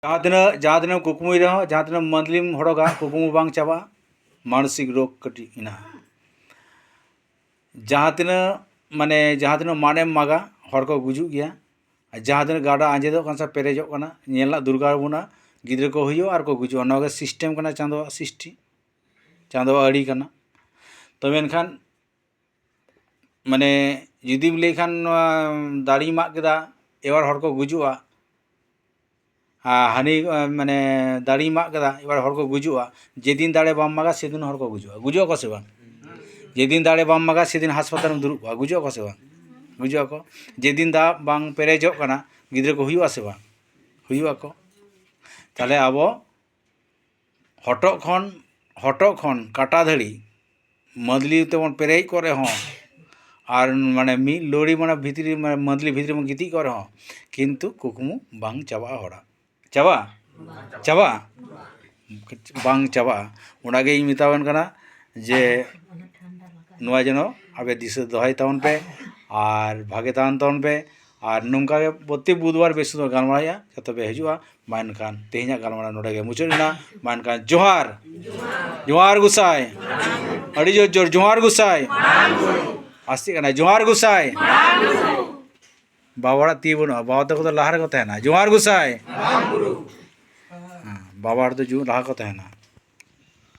जहाँ तीन कुकमुई रहो जहाँ तीन मंदलिम हड़गा कुकमु बांग चाबा मानसिक रोग कटी इना जहाँ तीन माने जहाँ तीन माने मागा हड़ को गुजु गया जहाँ तीन गाड़ा आंजेदो कन सा पेरेजो कना नेला दुर्गा बुना गिद्र को हुयो आर को गुजु नोगे सिस्टम कना चांदो सृष्टि चांदो आड़ी कना तो मेनखान माने जुदी लेखान दाड़ी माग केदा एबार हड़ को गुजुआ हानि माने दाड़ी माग केदा एबार हड़ को गुजुआ जेदिन दाड़े बाम मागा सेदिन हड़ को गुजुआ गुजुआ को से बांग जेदिन दाड़े बाम मागा सेदिन हासपाताल में दुरुबा गुजुआ को से बांग गुजुआ को जेदिन दा बांग पेरेजो कना गिद्र को हुयुआ से बांग हुयुआ को ताले आबो हटो खन काटा धड़ी मदली तेमन पेरेज करे हों और माने मी लोड़ी माने भितरी माने मदली भितरी में गिती करे हों किंतु कुकमु बांग चाबा हड़ा चाबा चाबा बांग चाबा उनागे इन मितावन कना जे नुआ जनो आबे दिशा दोहाई तावन पे और भागे तावन तावन पे और नोंका के प्रति बुधवार बेसुदर गालमाया जतो पे हजुआ मानखान तेहिना गालमारा नोडेगे मुचुरना मानखान जोहार जोहार गुसाई अड़ी जोर जोर जोहार गुसाई आस्ती कना जोहार गुसाई बाबाड़ा ती बनुआ बाबा तक तो लाहार को तहना जोहार गुसाई बाबाड़ तो जो लाहा को तहना